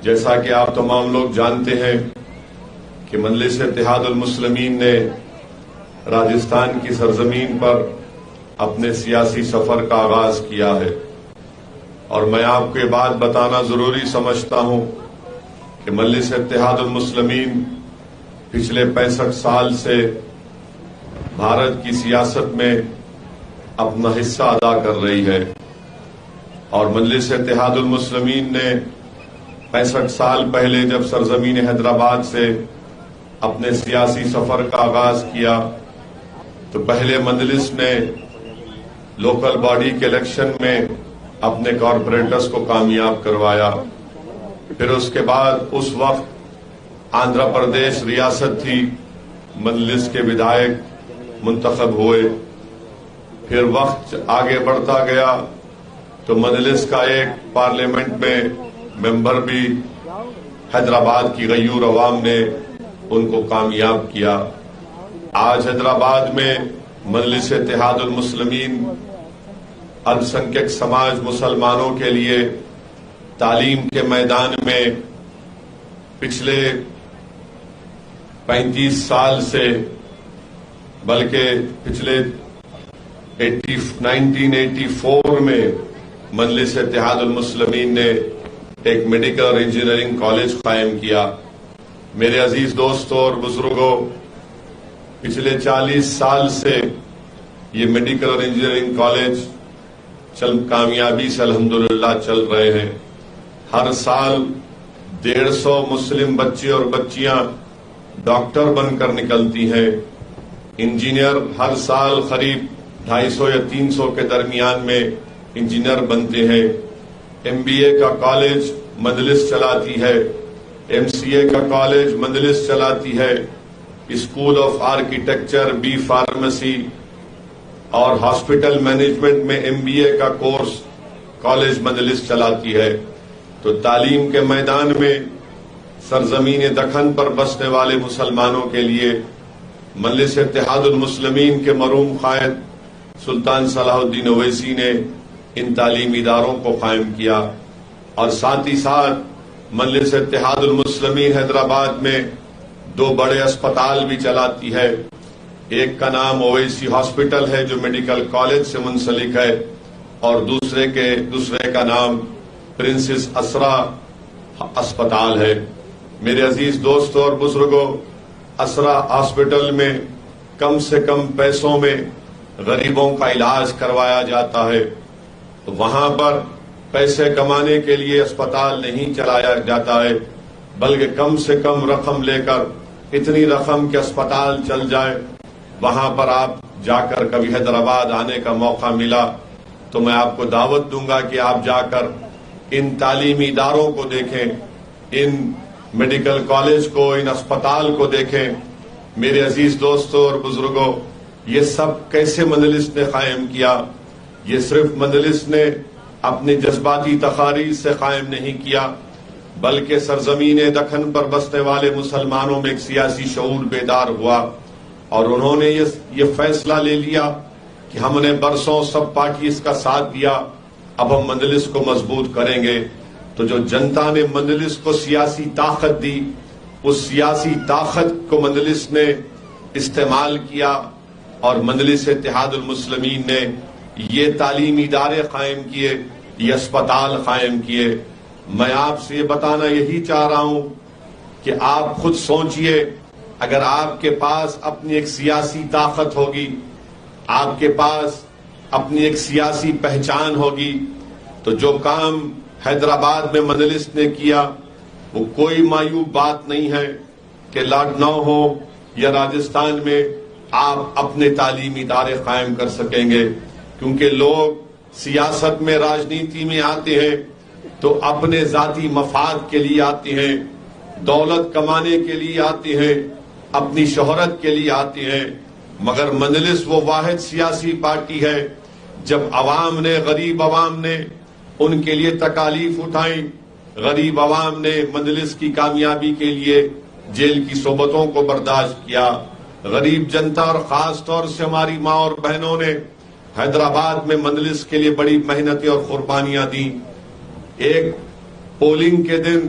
جیسا کہ آپ تمام لوگ جانتے ہیں کہ مجلس اتحاد المسلمین نے راجستھان کی سرزمین پر اپنے سیاسی سفر کا آغاز کیا ہے، اور میں آپ کو یہ بات بتانا ضروری سمجھتا ہوں کہ مجلس اتحاد المسلمین پچھلے 65 سال سے بھارت کی سیاست میں اپنا حصہ ادا کر رہی ہے، اور مجلس اتحاد المسلمین نے 65 سال پہلے جب سرزمین حیدرآباد سے اپنے سیاسی سفر کا آغاز کیا تو پہلے مجلس نے لوکل باڈی کے الیکشن میں اپنے کارپوریٹرز کو کامیاب کروایا، پھر اس کے بعد اس وقت آندھرا پردیش ریاست تھی، مجلس کے ودھائک منتخب ہوئے، پھر وقت آگے بڑھتا گیا تو مجلس کا ایک پارلیمنٹ میں ممبر بھی حیدرآباد کی غیور عوام نے ان کو کامیاب کیا۔ آج حیدرآباد میں مجلس اتحاد المسلمین الپسنکھیک سماج مسلمانوں کے لیے تعلیم کے میدان میں پچھلے 35 سال سے بلکہ پچھلے 1984 میں مجلس اتحاد المسلمین نے ایک میڈیکل اور انجینئرنگ کالج قائم کیا۔ میرے عزیز دوستوں اور بزرگوں، پچھلے 40 سال سے یہ میڈیکل اور انجینئرنگ کالج کامیابی سے الحمدللہ چل رہے ہیں۔ ہر سال 150 مسلم بچے اور بچیاں ڈاکٹر بن کر نکلتی ہیں، انجینئر ہر سال قریب 250 یا 300 کے درمیان میں انجینئر بنتے ہیں۔ MBA کا کالج مجلس چلاتی ہے، MCA کا کالج مجلس چلاتی ہے، school of architecture, B pharmacy اور ہاسپٹل مینجمنٹ میں MBA کا کورس کالج مجلس چلاتی ہے۔ تو تعلیم کے میدان میں سرزمین دکن پر بسنے والے مسلمانوں کے لیے مجلس اتحاد المسلمین کے مرحوم قائد سلطان صلاح الدین اویسی نے ان تعلیمی اداروں کو قائم کیا، اور ساتھ ہی ساتھ مجلس اتحاد المسلمین حیدرآباد میں 2 بڑے اسپتال بھی چلاتی ہے۔ ایک کا نام اویسی ہاسپٹل ہے جو میڈیکل کالج سے منسلک ہے، اور دوسرے کا نام پرنسس اسرا اسپتال ہے۔ میرے عزیز دوستوں اور بزرگوں، اسرا ہاسپٹل میں کم سے کم پیسوں میں غریبوں کا علاج کروایا جاتا ہے۔ وہاں پر پیسے کمانے کے لیے اسپتال نہیں چلایا جاتا ہے، بلکہ کم سے کم رقم لے کر اتنی رقم کے اسپتال چل جائے۔ وہاں پر آپ جا کر کبھی حیدرآباد آنے کا موقع ملا تو میں آپ کو دعوت دوں گا کہ آپ جا کر ان تعلیمی اداروں کو دیکھیں، ان میڈیکل کالج کو، ان اسپتال کو دیکھیں۔ میرے عزیز دوستوں اور بزرگوں، یہ سب کیسے مجلس نے قائم کیا؟ یہ صرف مجلس نے اپنی جذباتی تقاریر سے قائم نہیں کیا، بلکہ سرزمین دکن پر بسنے والے مسلمانوں میں ایک سیاسی شعور بیدار ہوا، اور انہوں نے یہ فیصلہ لے لیا کہ ہم نے برسوں سب پارٹیز کا ساتھ دیا، اب ہم مجلس کو مضبوط کریں گے۔ تو جو جنتا نے مجلس کو سیاسی طاقت دی، اس سیاسی طاقت کو مجلس نے استعمال کیا، اور مجلس اتحاد المسلمین نے یہ تعلیمی ادارے قائم کیے، یہ اسپتال قائم کیے۔ میں آپ سے یہ بتانا یہی چاہ رہا ہوں کہ آپ خود سوچئے، اگر آپ کے پاس اپنی ایک سیاسی طاقت ہوگی، آپ کے پاس اپنی ایک سیاسی پہچان ہوگی، تو جو کام حیدرآباد میں مجلس نے کیا وہ کوئی معیوب بات نہیں ہے کہ لکھنؤ ہو یا راجستھان میں آپ اپنے تعلیمی ادارے قائم کر سکیں گے، کیونکہ لوگ سیاست میں، راجنیتی میں آتے ہیں تو اپنے ذاتی مفاد کے لیے آتے ہیں، دولت کمانے کے لیے آتے ہیں، اپنی شہرت کے لیے آتے ہیں، مگر مجلس وہ واحد سیاسی پارٹی ہے جب عوام نے، غریب عوام نے ان کے لیے تکالیف اٹھائیں، غریب عوام نے مجلس کی کامیابی کے لیے جیل کی صحبتوں کو برداشت کیا، غریب جنتا اور خاص طور سے ہماری ماں اور بہنوں نے حیدرآباد میں مجلس کے لیے بڑی محنتیں اور قربانیاں دیں۔ ایک پولنگ کے دن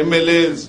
MLAs,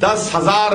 10,000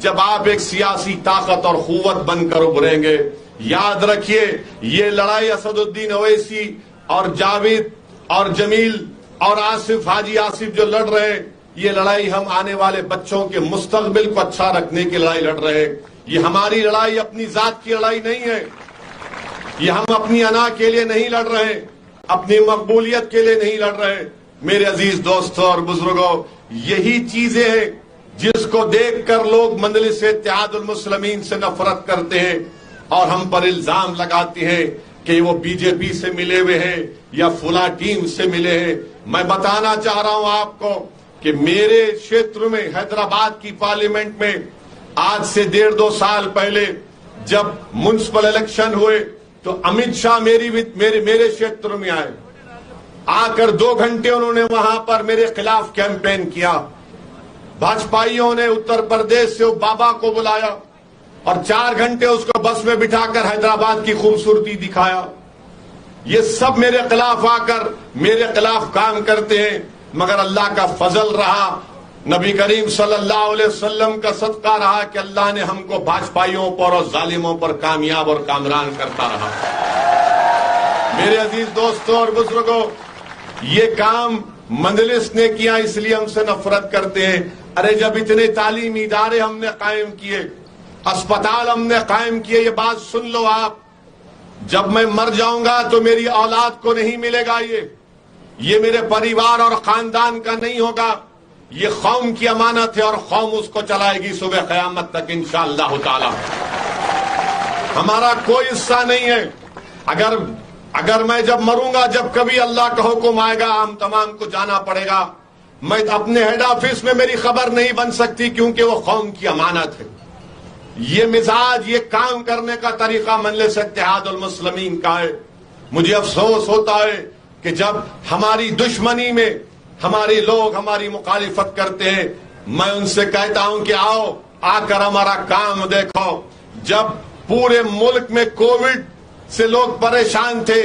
جب آپ ایک سیاسی طاقت اور قوت بن کر ابھریں گے. یاد رکھیے یہ لڑائی اسد الدین اویسی اور جاوید اور جمیل اور آصف حاجی آصف جو لڑ رہے ہیں، یہ لڑائی ہم آنے والے بچوں کے مستقبل کو اچھا رکھنے کی لڑائی لڑ رہے ہیں. یہ ہماری لڑائی اپنی ذات کی لڑائی نہیں ہے. یہ ہم اپنی انا کے لیے نہیں لڑ رہے ہیں، اپنی مقبولیت کے لیے نہیں لڑ رہے ہیں. میرے عزیز دوستوں اور بزرگوں، یہی چیزیں ہیں جس کو دیکھ کر لوگ مجلس اتحاد المسلمین سے نفرت کرتے ہیں اور ہم پر الزام لگاتے ہیں کہ وہ بی جے پی سے ملے ہوئے ہیں یا فلاں ٹیم سے ملے ہیں. میں بتانا چاہ رہا ہوں آپ کو کہ میرے شیتر میں حیدرآباد کی پارلیمنٹ میں آج سے 1.5-2 سال پہلے جب میونسپل الیکشن ہوئے تو امت شاہ میرے شیتر میں آئے. آ کر 2 گھنٹے انہوں نے وہاں پر میرے خلاف کیمپین کیا. بھاجپائیوں نے اتر پردیش سے بابا کو بلایا اور 4 گھنٹے اس کو بس میں بٹھا کر حیدرآباد کی خوبصورتی دکھایا. یہ سب میرے خلاف آ کر میرے خلاف کام کرتے ہیں، مگر اللہ کا فضل رہا، نبی کریم صلی اللہ علیہ وسلم کا صدقہ رہا کہ اللہ نے ہم کو بھاجپائیوں پر اور ظالموں پر کامیاب اور کامران کرتا رہا. میرے عزیز دوستوں اور بزرگوں، یہ کام مجلس نے کیا، اس لیے ہم سے نفرت کرتے ہیں. ارے جب اتنے تعلیمی ادارے ہم نے قائم کیے، اسپتال ہم نے قائم کیے، یہ بات سن لو آپ، جب میں مر جاؤں گا تو میری اولاد کو نہیں ملے گا، یہ میرے پریوار اور خاندان کا نہیں ہوگا. یہ قوم کی امانت ہے اور قوم اس کو چلائے گی صبح قیامت تک انشاءاللہ تعالی. ہمارا کوئی حصہ نہیں ہے. اگر میں جب مروں گا، جب کبھی اللہ کا حکم آئے گا، ہم تمام کو جانا پڑے گا. میں اپنے ہیڈ آفس میں میری خبر نہیں بن سکتی کیونکہ وہ قوم کی امانت ہے. یہ مزاج، یہ کام کرنے کا طریقہ مجلس اتحاد المسلمین کا ہے. مجھے افسوس ہوتا ہے کہ جب ہماری دشمنی میں ہمارے لوگ ہماری مخالفت کرتے ہیں، میں ان سے کہتا ہوں کہ آؤ آ کر ہمارا کام دیکھو. جب پورے ملک میں کووڈ سے لوگ پریشان تھے،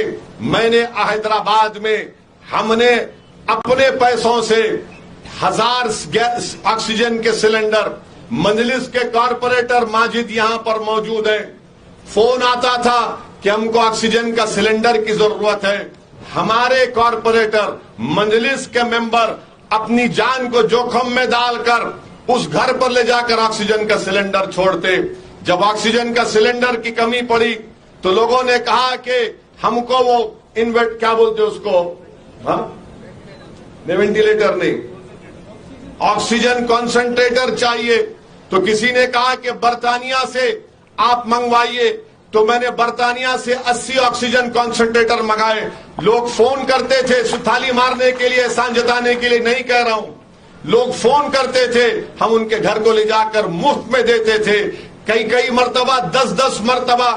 میں نے حیدرآباد میں ہم نے اپنے پیسوں سے 1000 آکسیجن کے سلنڈر، مجلس کے کارپوریٹر ماجد یہاں پر موجود ہیں، فون آتا تھا کہ ہم کو آکسیجن کا سلنڈر کی ضرورت ہے. ہمارے کارپوریٹر مجلس کے ممبر اپنی جان کو جوخم میں ڈال کر اس گھر پر لے جا کر آکسیجن کا سلنڈر چھوڑتے. جب آکسیجن کا سلنڈر کی کمی پڑی تو لوگوں نے کہا کہ ہم کو وہ کیا بولتے اس کو، وینٹیلیٹر نہیں، آکسیجن کانسنٹریٹر چاہیے. تو کسی نے کہا کہ برطانیہ سے آپ منگوائیے، تو میں نے برطانیہ سے 80 آکسیجن کانسنٹریٹر منگائے. لوگ فون کرتے تھے، تھالی مارنے کے لیے، احسان جتانے کے لیے نہیں کہہ رہا ہوں، لوگ فون کرتے تھے، ہم ان کے گھر کو لے جا کر مفت میں دیتے تھے. کئی مرتبہ 10 مرتبہ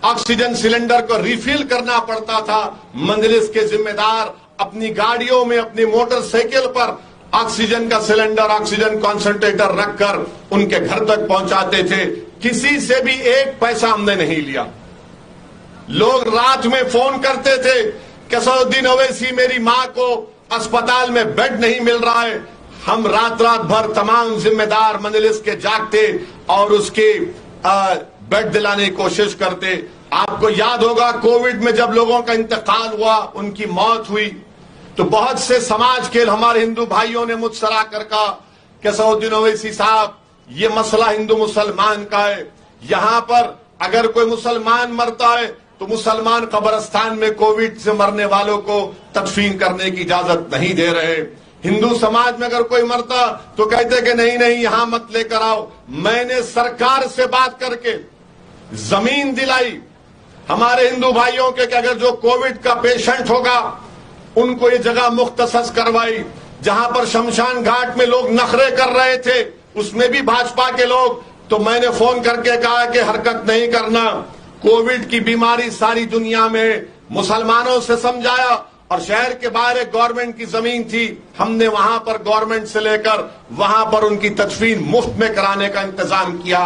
آکسیجن سلنڈر کو ریفل کرنا پڑتا تھا. مجلس کے ذمہ دار اپنی گاڑیوں میں، اپنی موٹر سائیکل پر آکسیجن کا سلنڈر، آکسیجن کانسنٹریٹر رکھ کر ان کے گھر تک پہنچاتے تھے. کسی سے بھی 1 پیسہ ہم نے نہیں لیا. لوگ رات میں فون کرتے تھے کہ اسد الدین اویسی میری ماں کو اسپتال میں بیڈ نہیں مل رہا ہے. ہم رات بھر تمام ذمہ دار مجلس کے جاگتے اور اس کے بیڈ دلانے کی کوشش کرتے. آپ کو یاد ہوگا کووڈ میں جب لوگوں کا انتقال ہوا، ان کی موت ہوئی، تو بہت سے سماج کے ہمارے ہندو بھائیوں نے مجھ سے آ کر کہا کہ اسد الدین اویسی صاحب، یہ مسئلہ ہندو مسلمان کا ہے. یہاں پر اگر کوئی مسلمان مرتا ہے تو مسلمان قبرستان میں کووڈ سے مرنے والوں کو تدفین کرنے کی اجازت نہیں دے رہے. ہندو سماج میں اگر کوئی مرتا تو کہتے کہ نہیں یہاں مت لے کر آؤ. میں نے سرکار سے بات کر کے زمین دلائی ہمارے ہندو بھائیوں کے کہ اگر جو کووڈ کا پیشنٹ ہوگا ان کو یہ جگہ مختص کروائی. جہاں پر شمشان گھاٹ میں لوگ نخرے کر رہے تھے، اس میں بھی بھاجپا کے لوگ، تو میں نے فون کر کے کہا کہ حرکت نہیں کرنا. کووڈ کی بیماری ساری دنیا میں، مسلمانوں سے سمجھایا. اور شہر کے باہر ایک گورنمنٹ کی زمین تھی، ہم نے وہاں پر گورنمنٹ سے لے کر وہاں پر ان کی تدفین مفت میں کرانے کا انتظام کیا.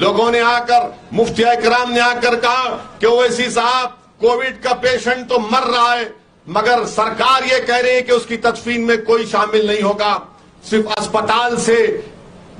لوگوں نے آ کر، مفتی اکرام نے آ کر کہا کہ اویسی صاحب کووڈ کا پیشنٹ تو مر رہا ہے مگر سرکار یہ کہہ رہی ہے کہ اس کی تدفین میں کوئی شامل نہیں ہوگا. صرف اسپتال سے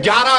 11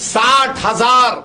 60,000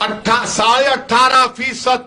18.5%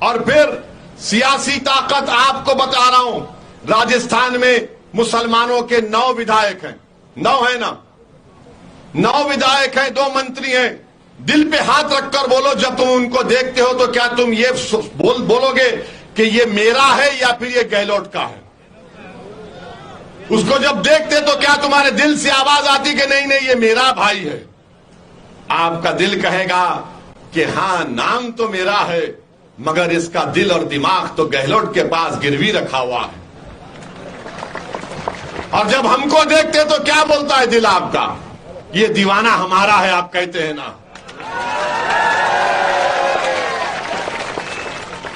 اور پھر سیاسی طاقت آپ کو بتا رہا ہوں، راجستھان میں مسلمانوں کے 9 ودھائک ہیں، 9 ہیں نا، 9 ودھائک ہیں، 2 منتری ہیں۔ دل پہ ہاتھ رکھ کر بولو، جب تم ان کو دیکھتے ہو تو کیا تم یہ بولو گے کہ یہ میرا ہے یا پھر یہ گہلوٹ کا ہے؟ اس کو جب دیکھتے تو کیا تمہارے دل سے آواز آتی کہ نہیں نہیں یہ میرا بھائی ہے؟ آپ کا دل کہے گا کہ ہاں نام تو میرا ہے مگر اس کا دل اور دماغ تو گہلوٹ کے پاس گروی رکھا ہوا ہے۔ اور جب ہم کو دیکھتے تو کیا بولتا ہے دل آپ کا؟ یہ دیوانہ ہمارا ہے، آپ کہتے ہیں نا۔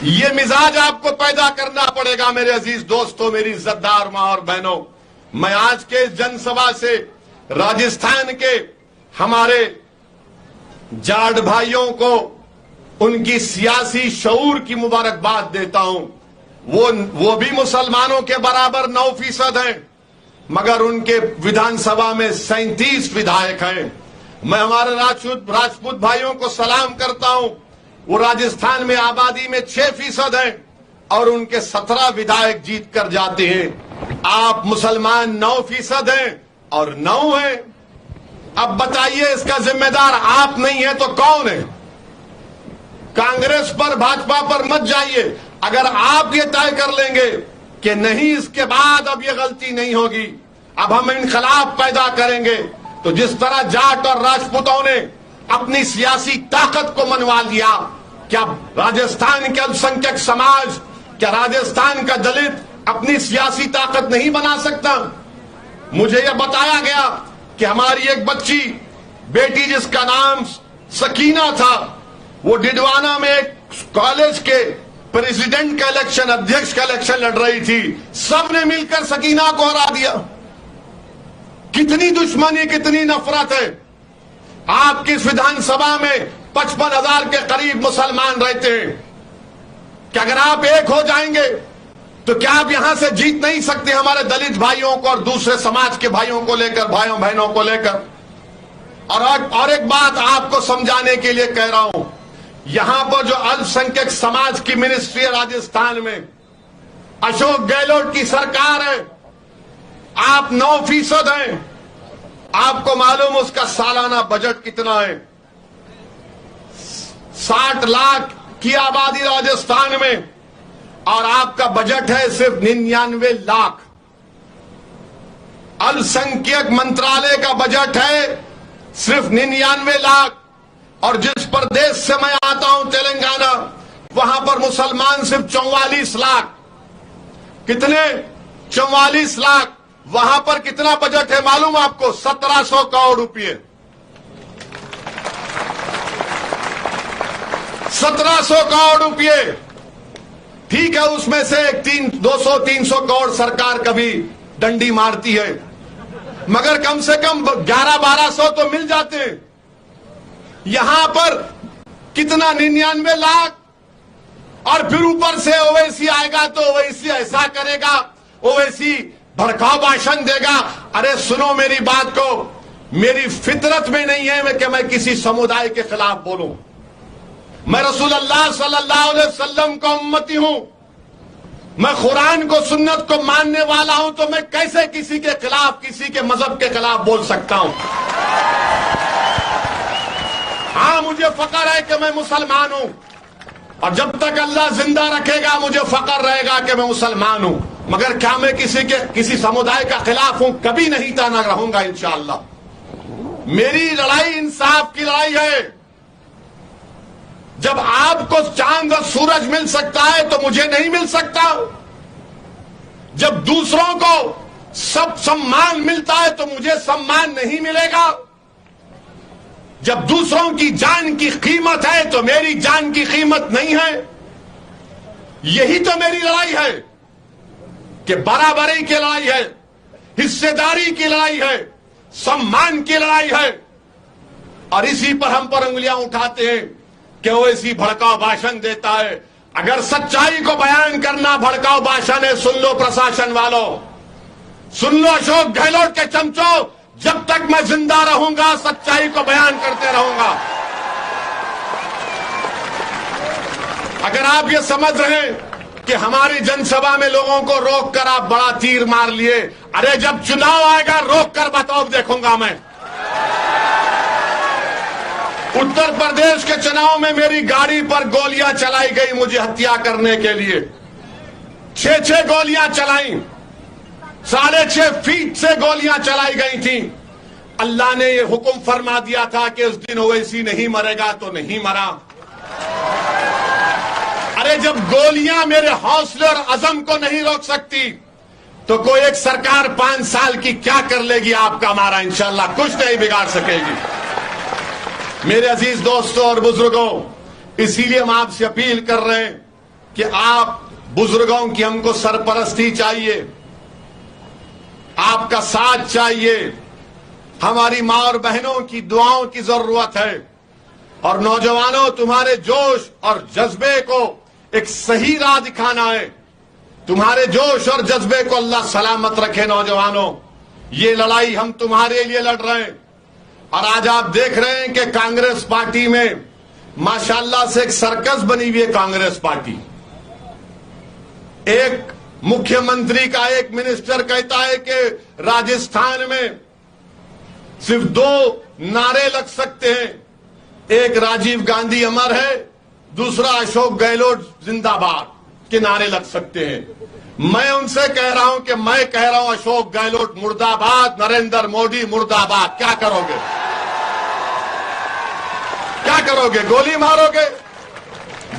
یہ مزاج آپ کو پیدا کرنا پڑے گا میرے عزیز دوستوں، میری عزت دار ماں اور بہنوں۔ میں آج کے اس جن سبھا سے راجستھان کے ہمارے جاٹ بھائیوں کو ان کی سیاسی شعور کی مبارکباد دیتا ہوں۔ وہ بھی مسلمانوں کے برابر 9% ہیں مگر ان کے ودھان سبھا میں 37 ودھائک ہیں۔ میں ہمارے راجپوت بھائیوں کو سلام کرتا ہوں، وہ راجستھان میں آبادی میں 6% ہیں اور ان کے 17 ودھائک جیت کر جاتے ہیں۔ آپ مسلمان 9% ہیں اور 9 ہیں۔ اب بتائیے اس کا ذمہ دار آپ نہیں ہے تو کون ہے؟ کانگریس پر بھاجپا پر مت جائیے۔ اگر آپ یہ طے کر لیں گے کہ نہیں اس کے بعد اب یہ غلطی نہیں ہوگی، اب ہم انقلاب پیدا کریں گے، تو جس طرح جاٹ اور راجپوتوں نے اپنی سیاسی طاقت کو منوا لیا، کیا راجستھان کے الپسنکھیک سماج، کیا راجستھان کا دلت اپنی سیاسی طاقت نہیں بنا سکتا؟ مجھے یہ بتایا گیا کہ ہماری ایک بچی بیٹی جس کا نام سکینہ تھا، وہ ڈڈوانا میں ایک کالج کے پریزیڈنٹ کا الیکشن، ادھیکش کا الیکشن لڑ رہی تھی، سب نے مل کر سکینہ کو ہرا دیا۔ کتنی دشمنی، کتنی نفرت ہے۔ آپ کی اس ودھان سبھا میں 55,000 کے قریب مسلمان رہتے ہیں کہ اگر آپ ایک ہو جائیں گے تو کیا آپ یہاں سے جیت نہیں سکتے ہمارے دلت بھائیوں کو اور دوسرے سماج کے بھائیوں کو لے کر، بھائیوں بہنوں کو لے کر؟ اور ایک بات آپ کو سمجھانے کے لیے کہہ رہا ہوں، یہاں پر جو الپسنکھیک سماج کی منسٹری ہے راجستھان میں، اشوک گہلوٹ کی سرکار ہے، آپ 9% ہیں۔ آپ کو معلوم اس کا سالانہ بجٹ کتنا ہے؟ 60 لاکھ کی آبادی راجستھان میں اور آپ کا بجٹ ہے صرف 99 لاکھ۔ الپسنکھیک منترالے کا بجٹ ہے صرف 99 لاکھ، اور جس پردیش سے میں آتا ہوں تلنگانہ، وہاں پر مسلمان صرف 44 لاکھ۔ کتنے؟ 44 لاکھ۔ وہاں پر کتنا بجٹ ہے معلوم آپ کو؟ 1700 کروڑ روپئے۔ 1700 کروڑ روپئے۔ ٹھیک ہے، اس میں سے 200-300 کروڑ سرکار کبھی ڈنڈی مارتی ہے، مگر کم سے کم 1100-1200 تو مل جاتے ہیں۔ یہاں پر کتنا؟ 99 لاکھ۔ اور پھر اوپر سے اویسی آئے گا تو اویسی ایسا کرے گا، اویسی بھڑکاؤ بھاشن دے گا۔ ارے سنو میری بات کو، میری فطرت میں نہیں ہے کہ میں کسی سمودائے کے خلاف بولوں۔ میں رسول اللہ صلی اللہ علیہ وسلم کا امتی ہوں، میں قرآن کو، سنت کو ماننے والا ہوں، تو میں کیسے کسی کے خلاف، کسی کے مذہب کے خلاف بول سکتا ہوں؟ ہاں مجھے فخر ہے کہ میں مسلمان ہوں، اور جب تک اللہ زندہ رکھے گا مجھے فخر رہے گا کہ میں مسلمان ہوں، مگر کیا میں کسی سمودائے کا خلاف ہوں؟ کبھی نہیں تھا، نہ رہوں گا انشاءاللہ۔ میری لڑائی انصاف کی لڑائی ہے۔ جب آپ کو چاند اور سورج مل سکتا ہے تو مجھے نہیں مل سکتا؟ جب دوسروں کو سب سمان ملتا ہے تو مجھے سمان نہیں ملے گا؟ جب دوسروں کی جان کی قیمت ہے تو میری جان کی قیمت نہیں ہے؟ یہی تو میری لڑائی ہے کہ برابری کی لڑائی ہے، حصے داری کی لڑائی ہے، سمان کی لڑائی ہے، اور اسی پر ہم پر انگلیاں اٹھاتے ہیں کہ وہ اسی بھڑکاؤ بھاشن دیتا ہے۔ اگر سچائی کو بیان کرنا بھڑکاؤ بھاشن ہے، سن لو پرشاسن والوں، سن لو اشوک گہلوٹ کے چمچوں، جب تک میں زندہ رہوں گا سچائی کو بیان کرتے رہوں گا۔ اگر آپ یہ سمجھ رہے ہیں کہ ہماری جن سبھا میں لوگوں کو روک کر آپ بڑا تیر مار لیے، ارے جب چناؤ آئے گا روک کر بتاؤ دیکھوں گا میں۔ اتر پردیش کے چناؤ میں میری گاڑی پر گولیاں چلائی گئی مجھے ہتیا کرنے کے لیے، 6 گولیاں چلائیں، 6.5 فیٹ سے گولیاں چلائی گئی تھیں۔ اللہ نے یہ حکم فرما دیا تھا کہ اس دن اویسی نہیں مرے گا تو نہیں مرا۔ ارے جب گولیاں میرے حوصلے اور عزم کو نہیں روک سکتی تو کوئی ایک سرکار 5 سال کی کیا کر لے گی آپ کا ہمارا؟ انشاءاللہ کچھ نہیں بگاڑ سکے گی۔ میرے عزیز دوستوں اور بزرگوں، اسی لیے ہم آپ سے اپیل کر رہے ہیں کہ آپ بزرگوں کی ہم کو سرپرستی چاہیے، آپ کا ساتھ چاہیے، ہماری ماں اور بہنوں کی دعاؤں کی ضرورت ہے، اور نوجوانوں تمہارے جوش اور جذبے کو ایک صحیح راہ دکھانا ہے۔ تمہارے جوش اور جذبے کو اللہ سلامت رکھے نوجوانوں، یہ لڑائی ہم تمہارے لیے لڑ رہے ہیں۔ اور آج آپ دیکھ رہے ہیں کہ کانگریس پارٹی میں ماشاءاللہ سے ایک سرکس بنی ہوئی ہے۔ کانگریس پارٹی، ایک مکھیہ منتری کا ایک منسٹر کہتا ہے کہ راجستھان میں صرف 2 نعرے لگ سکتے ہیں، ایک راجیو گاندھی امر ہے، دوسرا اشوک گہلوٹ زندہ باد کے نعرے لگ سکتے ہیں۔ میں ان سے کہہ رہا ہوں کہ میں کہہ رہا ہوں اشوک گہلوٹ مرد آباد، نریندر مودی مرد آباد۔ کیا کرو گے؟ کیا کرو گے؟ گولی مارو گے؟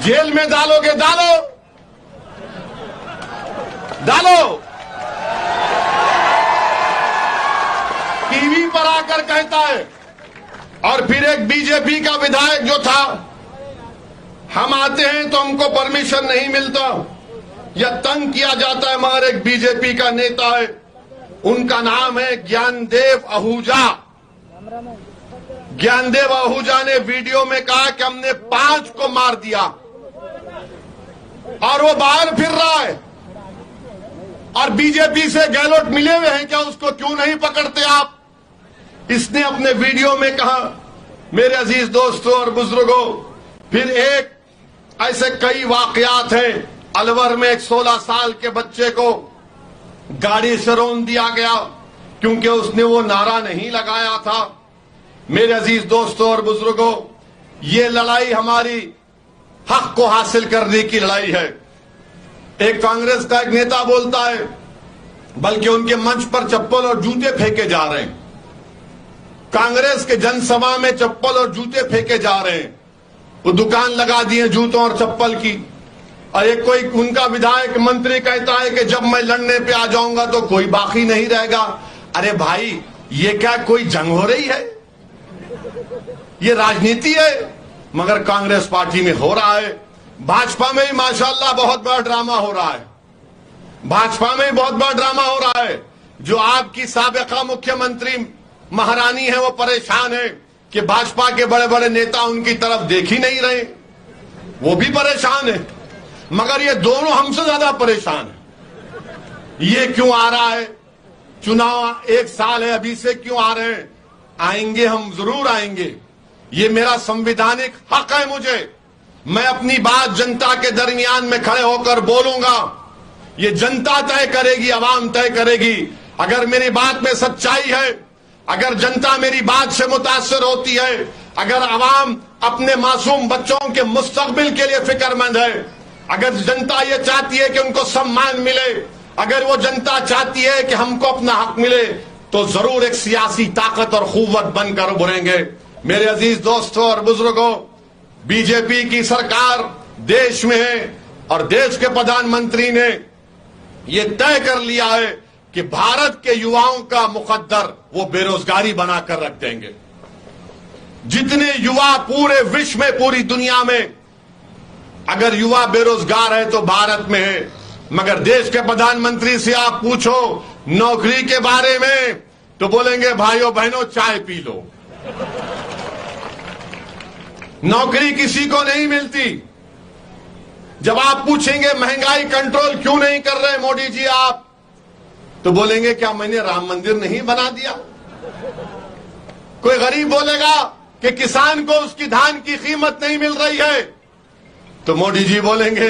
جیل میں ڈالو گے؟ ڈالو۔ ٹی وی پر آ کر کہتا ہے، اور پھر ایک بی جے پی کا ودھائک جو تھا، ہم آتے ہیں تو ہم کو پرمیشن نہیں ملتا یا تنگ کیا جاتا ہے، مگر ایک بی جے پی کا نیتا ہے، ان کا نام ہے گیان دیو آہوجا۔ گیان دیو آہوجا نے ویڈیو میں کہا کہ ہم نے 5 کو مار دیا، اور وہ باہر پھر رہا ہے، اور بی جے پی سے گہلوٹ ملے ہوئے ہیں، کیا اس کو کیوں نہیں پکڑتے آپ؟ اس نے اپنے ویڈیو میں کہا۔ میرے عزیز دوستوں اور بزرگوں، پھر ایک ایسے کئی واقعات ہیں۔ الور میں ایک 16 سال کے بچے کو گاڑی سے رون دیا گیا کیونکہ اس نے وہ نعرہ نہیں لگایا تھا۔ میرے عزیز دوستوں اور بزرگوں، یہ لڑائی ہماری حق کو حاصل کرنے کی لڑائی ہے۔ ایک کانگریس کا ایک نیتا بولتا ہے، بلکہ ان کے منچ پر چپل اور جوتے پھینکے جا رہے ہیں، کانگریس کے جن سبھا میں چپل اور جوتے پھینکے جا رہے ہیں، وہ دکان لگا دیے جوتوں اور چپل کی، اور ایک کوئی ان کا ودھائک منتری کہتا ہے کہ جب میں لڑنے پہ آ جاؤں گا تو کوئی باقی نہیں رہے گا۔ ارے بھائی، یہ کیا کوئی جنگ ہو رہی ہے؟ یہ راجنیتی ہے، مگر کانگریس پارٹی میں ہو رہا ہے۔ بھاجپا میں بھی ماشاءاللہ بہت بڑا ڈرامہ ہو رہا ہے، بھاجپا میں بہت بڑا ڈرامہ ہو رہا ہے۔ جو آپ کی سابقہ مکھیہ منتری مہارانی ہے وہ پریشان ہے کہ بھاجپا کے بڑے بڑے نیتا ان کی طرف دیکھ ہی نہیں رہے، وہ بھی پریشان ہے، مگر یہ دونوں ہم سے زیادہ پریشان ہیں۔ یہ کیوں آ رہا ہے؟ چناؤ 1 سال ہے ابھی سے، کیوں آ رہے ہیں؟ آئیں گے، ہم ضرور آئیں گے، یہ میرا سمویدھانک حق ہے۔ مجھے، میں اپنی بات جنتا کے درمیان میں کھڑے ہو کر بولوں گا، یہ جنتا طے کرے گی، عوام طے کرے گی۔ اگر میری بات میں سچائی ہے، اگر جنتا میری بات سے متاثر ہوتی ہے، اگر عوام اپنے معصوم بچوں کے مستقبل کے لیے فکر مند ہے، اگر جنتا یہ چاہتی ہے کہ ان کو سمان ملے، اگر وہ جنتا چاہتی ہے کہ ہم کو اپنا حق ملے، تو ضرور ایک سیاسی طاقت اور قوت بن کر ابھریں گے۔ میرے عزیز دوستوں اور بزرگوں، بی جے پی کی سرکار دیش میں ہے، اور دیش کے پردھان منتری نے یہ طے کر لیا ہے کہ بھارت کے یواؤں کا مقدر وہ بے روزگاری بنا کر رکھ دیں گے۔ جتنے یوا پورے وشو میں، پوری دنیا میں، اگر یوا بے روزگار ہے تو بھارت میں ہے، مگر دیش کے پردھان منتری سے آپ پوچھو نوکری کے بارے میں تو بولیں گے بھائیوں بہنوں چائے پی لو، نوکری کسی کو نہیں ملتی۔ جب آپ پوچھیں گے مہنگائی کنٹرول کیوں نہیں کر رہے مودی جی آپ، تو بولیں گے کیا میں نے رام مندر نہیں بنا دیا؟ کوئی غریب بولے گا کہ کسان کو اس کی دھان کی قیمت نہیں مل رہی ہے، تو موڈی جی بولیں گے